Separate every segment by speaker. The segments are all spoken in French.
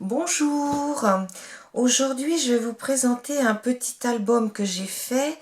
Speaker 1: Bonjour, aujourd'hui je vais vous présenter un petit album que j'ai fait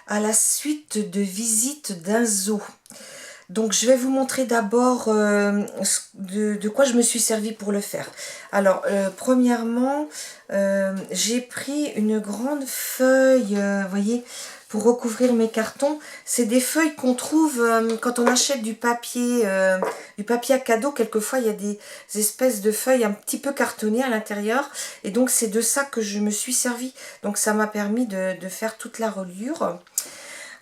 Speaker 1: à la suite de visites d'un zoo. Donc je vais vous montrer d'abord de quoi je me suis servi pour le faire. Alors premièrement, j'ai pris une grande feuille, vous voyez, pour recouvrir mes cartons. C'est des feuilles qu'on trouve quand on achète du papier à cadeau. Quelquefois il y a des espèces de feuilles un petit peu cartonnées à l'intérieur. Et donc c'est de ça que je me suis servi. Donc ça m'a permis de faire toute la reliure.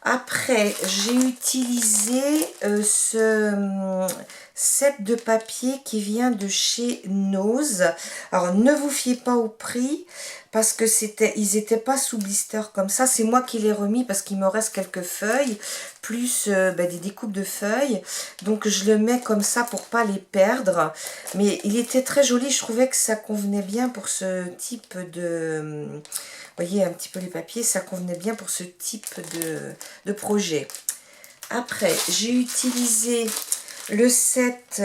Speaker 1: Après, j'ai utilisé ce set de papier qui vient de chez Nose. Alors, ne vous fiez pas au prix parce que ils n'étaient pas sous blister comme ça. C'est moi qui l'ai remis parce qu'il me reste quelques feuilles, plus des découpes de feuilles. Donc, je le mets comme ça pour pas les perdre. Mais il était très joli. Je trouvais que ça convenait bien pour ce type de... Vous voyez un petit peu les papiers, ça convenait bien pour ce type de projet. Après, j'ai utilisé le set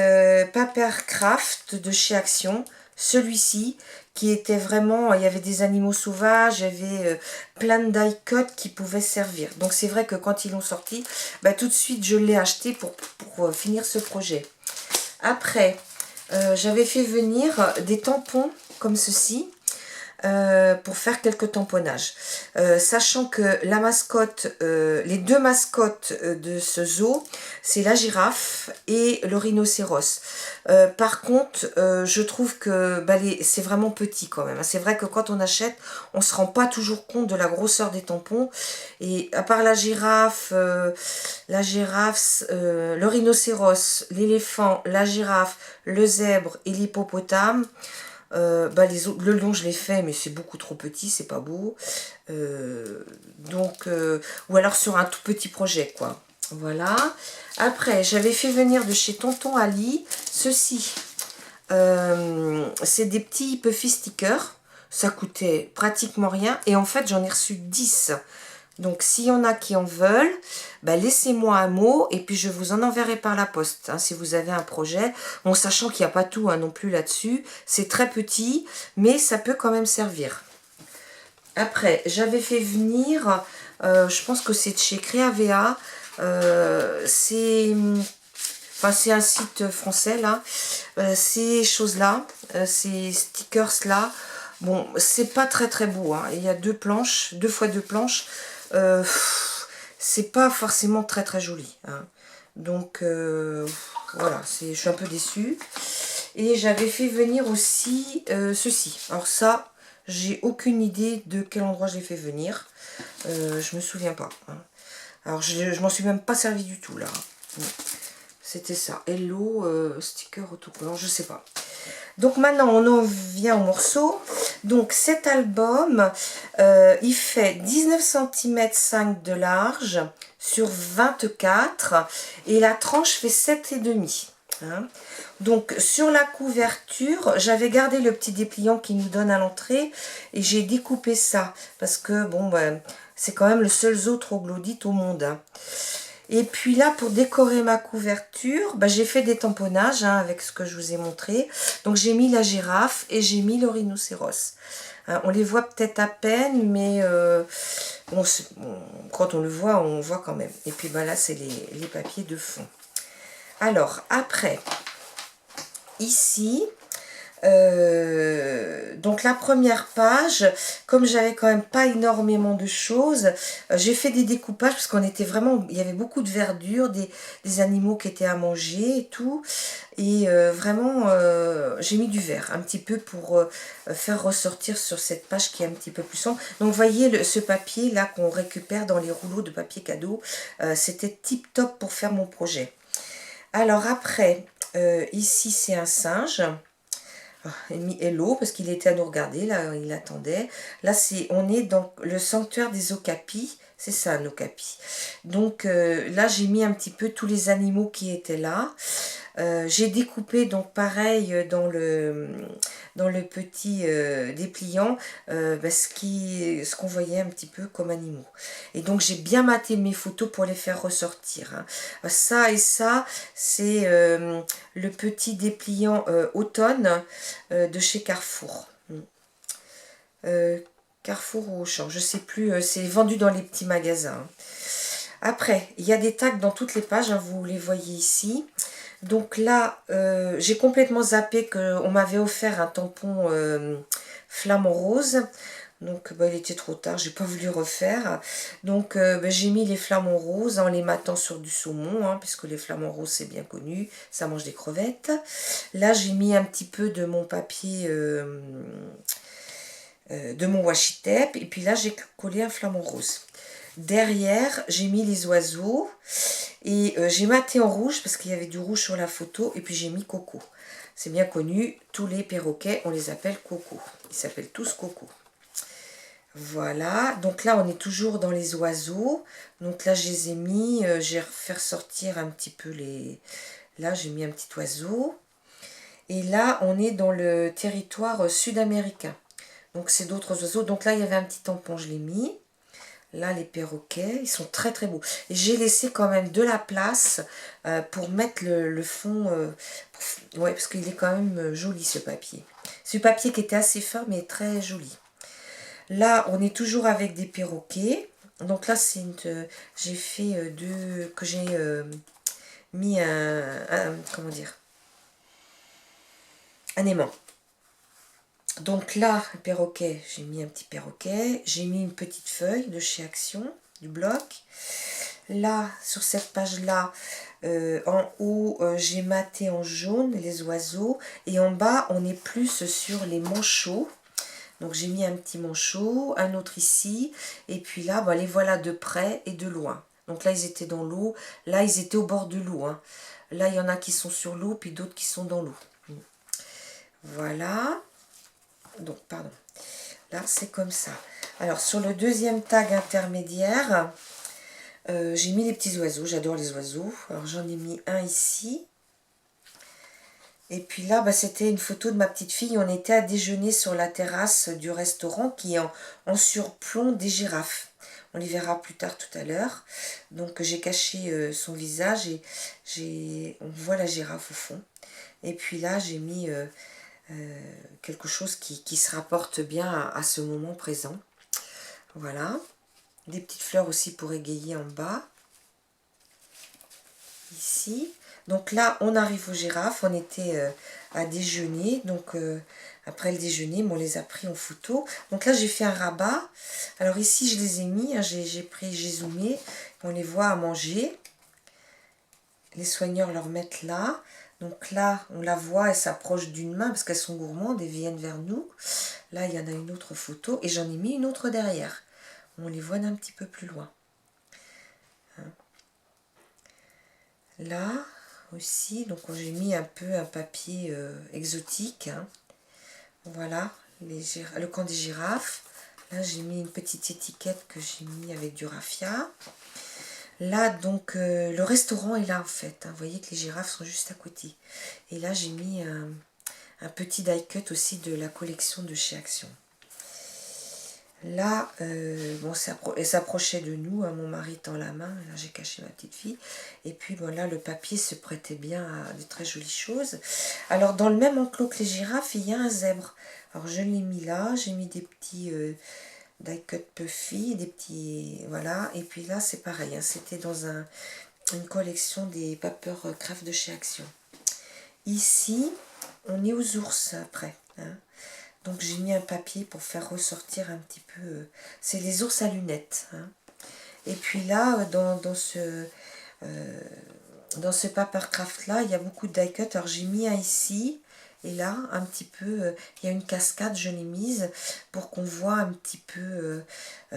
Speaker 1: Papercraft de chez Action. Celui-ci, qui était vraiment... Il y avait des animaux sauvages, il y avait plein de die-cut qui pouvaient servir. Donc c'est vrai que quand ils l'ont sorti, tout de suite je l'ai acheté pour finir ce projet. Après, j'avais fait venir des tampons comme ceci. Pour faire quelques tamponnages. Sachant que la mascotte, les deux mascottes de ce zoo, c'est la girafe et le rhinocéros. Par contre, je trouve que c'est vraiment petit quand même. C'est vrai que quand on achète, on ne se rend pas toujours compte de la grosseur des tampons. Et à part la girafe, le rhinocéros, l'éléphant, la girafe, le zèbre et l'hippopotame, les autres, le lion je l'ai fait mais c'est beaucoup trop petit, c'est pas beau. Ou alors sur un tout petit projet quoi. Voilà. Après j'avais fait venir de chez Tonton Ali ceci. C'est des petits Puffy stickers. Ça coûtait pratiquement rien et en fait j'en ai reçu 10. Donc, s'il y en a qui en veulent, laissez-moi un mot et puis je vous en enverrai par la poste, hein, si vous avez un projet. Bon, sachant qu'il n'y a pas tout non plus là-dessus. C'est très petit, mais ça peut quand même servir. Après, j'avais fait venir, je pense que c'est de chez Creavea. C'est un site français, là. Ces choses-là, ces stickers-là. Bon, c'est pas très très beau, hein. Il y a deux planches, 2 fois 2 planches. C'est pas forcément très très joli, hein. Donc voilà, je suis un peu déçue. Et j'avais fait venir aussi ceci. Alors ça, j'ai aucune idée de quel endroit je l'ai fait venir. Je me souviens pas, hein. Alors je m'en suis même pas servi du tout là. C'était ça. Hello, sticker autocollant, je sais pas. Donc maintenant on en vient au morceau. Donc cet album, il fait 19 cm 5 de large sur 24 et la tranche fait 7,5. Hein. Donc sur la couverture, j'avais gardé le petit dépliant qui nous donne à l'entrée et j'ai découpé ça parce que bon c'est quand même le seul zoo troglodyte au monde. Hein. Et puis là, pour décorer ma couverture, j'ai fait des tamponnages avec ce que je vous ai montré. Donc j'ai mis la girafe et j'ai mis le rhinocéros. Hein, on les voit peut-être à peine, mais quand on le voit, on voit quand même. Et puis là, c'est les papiers de fond. Alors, après, ici... donc la première page, comme j'avais quand même pas énormément de choses, j'ai fait des découpages parce qu'on était vraiment, il y avait beaucoup de verdure, des animaux qui étaient à manger et tout, et vraiment j'ai mis du vert un petit peu pour faire ressortir sur cette page qui est un petit peu plus sombre. Donc vous voyez ce papier là qu'on récupère dans les rouleaux de papier cadeau, c'était tip top pour faire mon projet. Alors après, ici c'est un singe. Il a mis hello parce qu'il était à nous regarder, là il attendait. Là on est dans le sanctuaire des okapis, c'est ça un okapi. Donc là j'ai mis un petit peu tous les animaux qui étaient là. J'ai découpé donc pareil dans le petit dépliant ce qu'on voyait un petit peu comme animaux. Et donc j'ai bien maté mes photos pour les faire ressortir, hein. Ça et ça, c'est le petit dépliant automne de chez Carrefour. Carrefour ou Auchan, je sais plus, c'est vendu dans les petits magasins. Après, il y a des tags dans toutes les pages, hein, vous les voyez ici. Donc là, j'ai complètement zappé qu'on m'avait offert un tampon flamant rose. Donc il était trop tard, j'ai pas voulu refaire. Donc j'ai mis les flamants roses en les matant sur du saumon, hein, puisque les flamants roses c'est bien connu, ça mange des crevettes. Là j'ai mis un petit peu de mon papier, de mon washi tape, et puis là j'ai collé un flamant rose. Derrière j'ai mis les oiseaux, et j'ai maté en rouge parce qu'il y avait du rouge sur la photo, et puis j'ai mis Coco. C'est bien connu, tous les perroquets on les appelle Coco, ils s'appellent tous Coco. Voilà, donc là on est toujours dans les oiseaux. Donc là je les ai mis, j'ai fait ressortir un petit peu les... Là j'ai mis un petit oiseau. Et là on est dans le territoire sud-américain. Donc c'est d'autres oiseaux. Donc là il y avait un petit tampon, je l'ai mis. Là les perroquets, ils sont très très beaux. Et j'ai laissé quand même de la place pour mettre le fond. Ouais, parce qu'il est quand même joli ce papier. Ce papier qui était assez fin mais très joli. Là, on est toujours avec des perroquets. Donc là, c'est j'ai fait deux... que j'ai mis comment dire, un aimant. Donc là, le perroquet, j'ai mis un petit perroquet. J'ai mis une petite feuille de chez Action, du bloc. Là, sur cette page-là, en haut, j'ai maté en jaune les oiseaux. Et en bas, on est plus sur les manchots. Donc j'ai mis un petit manchot, un autre ici, et puis là, les voilà de près et de loin. Donc là, ils étaient dans l'eau, là, ils étaient au bord de l'eau, hein. Là, il y en a qui sont sur l'eau, puis d'autres qui sont dans l'eau. Voilà. Donc, pardon. Là, c'est comme ça. Alors, sur le deuxième tag intermédiaire, j'ai mis les petits oiseaux. J'adore les oiseaux. Alors, j'en ai mis un ici. Et puis là, c'était une photo de ma petite fille. On était à déjeuner sur la terrasse du restaurant qui est en surplomb des girafes. On les verra plus tard tout à l'heure. Donc j'ai caché son visage et on voit la girafe au fond. Et puis là, j'ai mis quelque chose qui se rapporte bien à ce moment présent. Voilà. Des petites fleurs aussi pour égayer en bas. Ici. Donc là, on arrive aux girafes. On était à déjeuner. Donc après le déjeuner, on les a pris en photo. Donc là, j'ai fait un rabat. Alors ici, je les ai mis. Hein, j'ai zoomé. On les voit à manger. Les soigneurs leur mettent là. Donc là, on la voit, elle s'approche d'une main parce qu'elles sont gourmandes et viennent vers nous. Là, il y en a une autre photo. Et j'en ai mis une autre derrière. On les voit d'un petit peu plus loin. Hein. Là aussi, donc j'ai mis un peu un papier exotique. Hein. Voilà, le camp des girafes. Là, j'ai mis une petite étiquette que j'ai mis avec du raffia. Là, donc, le restaurant est là, en fait. Hein. Vous voyez que les girafes sont juste à côté. Et là, j'ai mis un petit die cut aussi de la collection de chez Action. Là, elle s'approchait de nous, hein, mon mari tend la main. Là, j'ai caché ma petite fille. Et puis, là, le papier se prêtait bien à de très jolies choses. Alors, dans le même enclos que les girafes, il y a un zèbre. Alors, je l'ai mis là. J'ai mis des petits... die cut puffy, des petits... Voilà, et puis là, c'est pareil. Hein, c'était dans une collection des Paper Craft de chez Action. Ici, on est aux ours après. Hein. Donc, j'ai mis un papier pour faire ressortir un petit peu... c'est les ours à lunettes. Hein. Et puis là, dans ce Paper Craft là, il y a beaucoup de die cut. Alors, j'ai mis un ici... Et là, un petit peu, il y a une cascade, je l'ai mise pour qu'on voit un petit peu,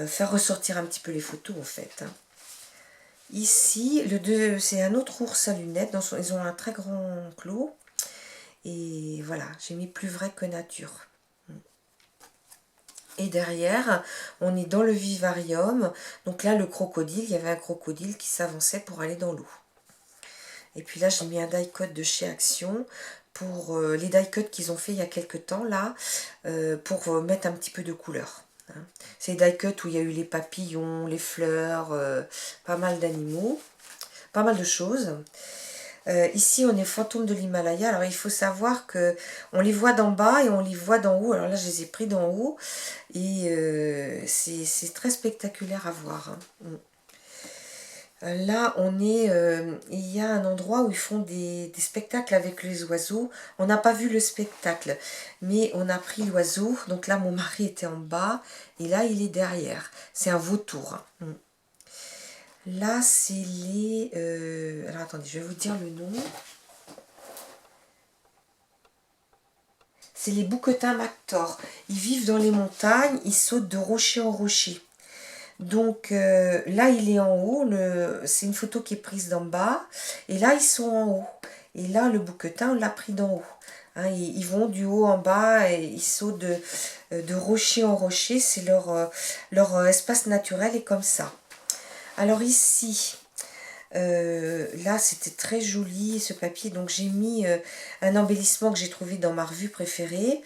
Speaker 1: faire ressortir un petit peu les photos en fait. Hein. Ici, c'est un autre ours à lunettes, ils ont un très grand clos. Et voilà, j'ai mis plus vrai que nature. Et derrière, on est dans le vivarium. Donc là, le crocodile, il y avait un crocodile qui s'avançait pour aller dans l'eau. Et puis là, j'ai mis un die cut de chez Action pour les die cuts qu'ils ont fait il y a quelques temps là, pour mettre un petit peu de couleur. Hein. C'est les die cuts où il y a eu les papillons, les fleurs, pas mal d'animaux, pas mal de choses. Ici, on est fantôme de l'Himalaya. Alors, il faut savoir que on les voit d'en bas et on les voit d'en haut. Alors là, je les ai pris d'en haut et c'est très spectaculaire à voir. Hein. Là, il y a un endroit où ils font des spectacles avec les oiseaux. On n'a pas vu le spectacle, mais on a pris l'oiseau. Donc là, mon mari était en bas et là, il est derrière. C'est un vautour. Hein. Là, c'est les... alors, attendez, je vais vous dire le nom. C'est les bouquetins Mactor. Ils vivent dans les montagnes, ils sautent de rocher en rocher. Donc là, il est en haut. C'est une photo qui est prise d'en bas. Et là, ils sont en haut. Et là, le bouquetin, on l'a pris d'en haut. Hein, ils vont du haut en bas et ils sautent de rocher en rocher. C'est leur espace naturel est comme ça. Alors ici, là c'était très joli ce papier, donc j'ai mis un embellissement que j'ai trouvé dans ma revue préférée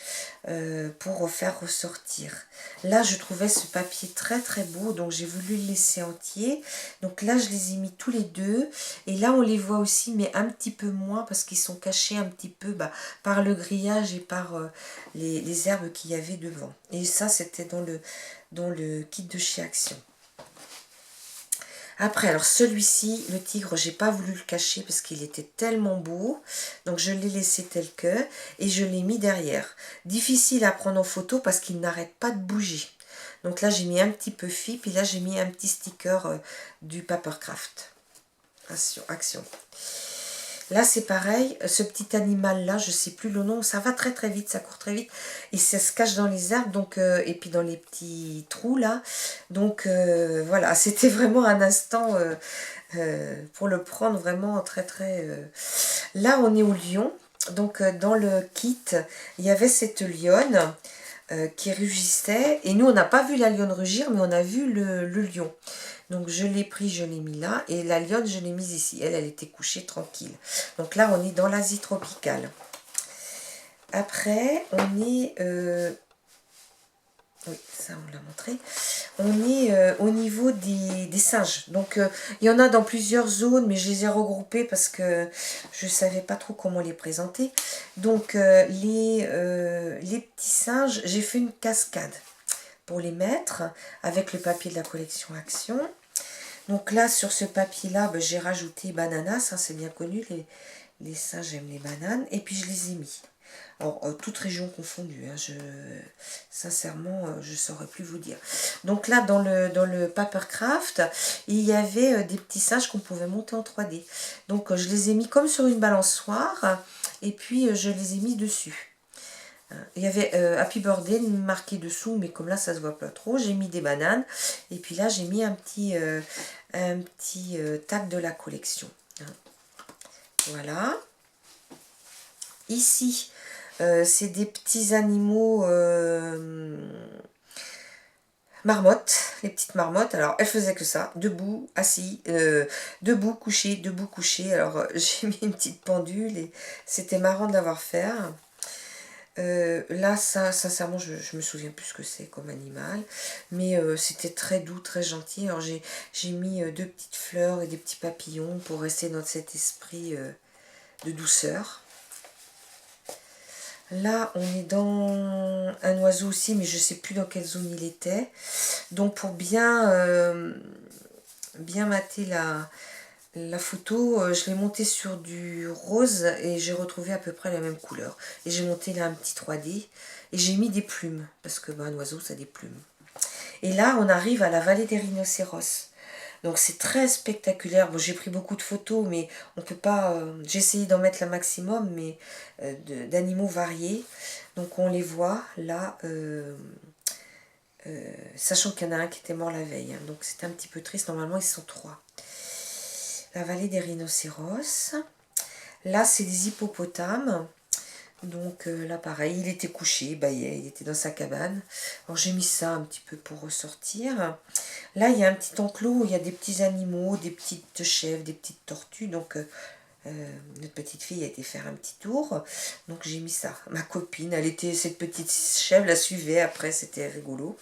Speaker 1: pour faire ressortir. Là je trouvais ce papier très très beau, donc j'ai voulu le laisser entier. Donc là je les ai mis tous les deux, et là on les voit aussi mais un petit peu moins parce qu'ils sont cachés un petit peu par le grillage et par les herbes qu'il y avait devant. Et ça c'était dans le kit de chez Action. Après, alors celui-ci, le tigre, j'ai pas voulu le cacher parce qu'il était tellement beau. Donc je l'ai laissé tel que et je l'ai mis derrière. Difficile à prendre en photo parce qu'il n'arrête pas de bouger. Donc là, j'ai mis un petit peu fi, puis là, j'ai mis un petit sticker du Papercraft. Action. Là, c'est pareil, ce petit animal-là, je ne sais plus le nom, ça va très très vite, ça court très vite, et ça se cache dans les herbes, donc, et puis dans les petits trous là. Donc voilà, c'était vraiment un instant pour le prendre vraiment très très... Là, on est au lion, donc dans le kit, il y avait cette lionne qui rugissait, et nous, on n'a pas vu la lionne rugir, mais on a vu le lion. Donc je l'ai pris, je l'ai mis là. Et la lionne, je l'ai mise ici. Elle était couchée tranquille. Donc là, on est dans l'Asie tropicale. Après, on est... oui, ça, on l'a montré. On est au niveau des singes. Donc, il y en a dans plusieurs zones, mais je les ai regroupés parce que je ne savais pas trop comment les présenter. Donc, les petits singes, j'ai fait une cascade pour les mettre avec le papier de la collection Action. Donc là, sur ce papier-là, j'ai rajouté bananas, hein, c'est bien connu, les singes aiment les bananes, et puis je les ai mis. Alors, toutes régions confondues, hein, sincèrement, je ne saurais plus vous dire. Donc là, dans le Papercraft, il y avait des petits singes qu'on pouvait monter en 3D. Donc, je les ai mis comme sur une balançoire, et puis je les ai mis dessus. Il y avait Happy Birthday marqué dessous, mais comme là ça se voit pas trop, j'ai mis des bananes. Et puis là j'ai mis un petit tag de la collection. Voilà. Ici, c'est des petits animaux marmottes, les petites marmottes. Alors elles faisaient que ça, debout, assis, debout, couché, debout, couché. Alors j'ai mis une petite pendule et c'était marrant de l'avoir fait. Là, ça, sincèrement, je me souviens plus ce que c'est comme animal, mais c'était très doux, très gentil. Alors j'ai mis deux petites fleurs et des petits papillons pour rester dans cet esprit de douceur. Là, on est dans un oiseau aussi, mais je ne sais plus dans quelle zone il était. Donc pour bien mater la photo, je l'ai montée sur du rose et j'ai retrouvé à peu près la même couleur. Et j'ai monté là un petit 3D et j'ai mis des plumes, parce que un oiseau ça a des plumes. Et là on arrive à la vallée des rhinocéros. Donc c'est très spectaculaire. Bon, j'ai pris beaucoup de photos, mais on peut pas... j'ai essayé d'en mettre le maximum, mais d'animaux variés. Donc on les voit là... sachant qu'il y en a un qui était mort la veille. Hein, donc c'est un petit peu triste. Normalement ils sont 3. La vallée des rhinocéros. Là, c'est des hippopotames. Donc là, pareil, il était couché, il était dans sa cabane. Alors j'ai mis ça un petit peu pour ressortir. Là, il y a un petit enclos où il y a des petits animaux, des petites chèvres, des petites tortues. Donc Notre petite fille a été faire un petit tour, donc j'ai mis ça. Ma copine, cette petite chèvre la suivait après, c'était rigolo.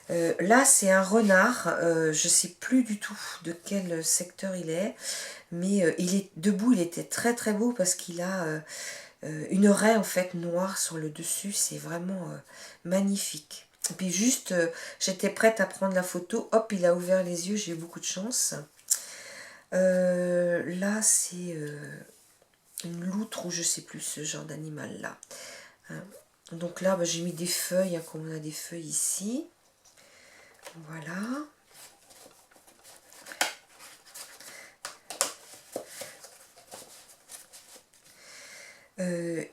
Speaker 1: Là, c'est un renard, je sais plus du tout de quel secteur il est, mais il est debout, il était très très beau parce qu'il a une raie en fait noire sur le dessus, c'est vraiment magnifique. Et puis juste, j'étais prête à prendre la photo, hop, il a ouvert les yeux, j'ai eu beaucoup de chance. Là, c'est une loutre ou je sais plus, ce genre d'animal là. Hein. Donc là, bah, j'ai mis des feuilles, hein, comme on a des feuilles ici. Voilà.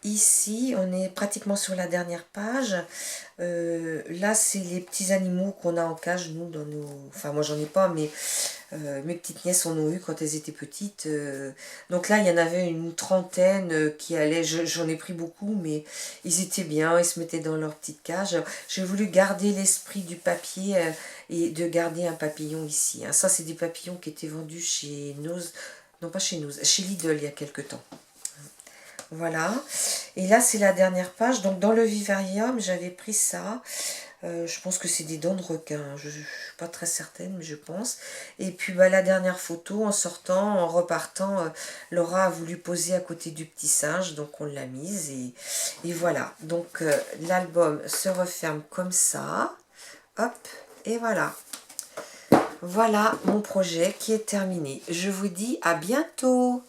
Speaker 1: Ici, on est pratiquement sur la dernière page. Là, c'est les petits animaux qu'on a en cage, nous, dans nos... Enfin, moi, j'en ai pas, mais mes petites nièces en ont eu quand elles étaient petites. Donc là, il y en avait une trentaine qui allaient. J'en ai pris beaucoup, mais ils étaient bien, ils se mettaient dans leur petite cage. J'ai voulu garder l'esprit du papier et de garder un papillon ici. Hein. Ça, c'est des papillons qui étaient vendus chez Noz... Non, pas chez Noz, chez Lidl il y a quelque temps. Voilà, et là c'est la dernière page, donc dans le vivarium j'avais pris ça, je pense que c'est des dents de requin, je ne suis pas très certaine mais je pense, et puis bah, la dernière photo en sortant, en repartant, Laura a voulu poser à côté du petit singe, donc on l'a mise, et voilà, donc l'album se referme comme ça, hop, et voilà. Voilà mon projet qui est terminé, je vous dis à bientôt.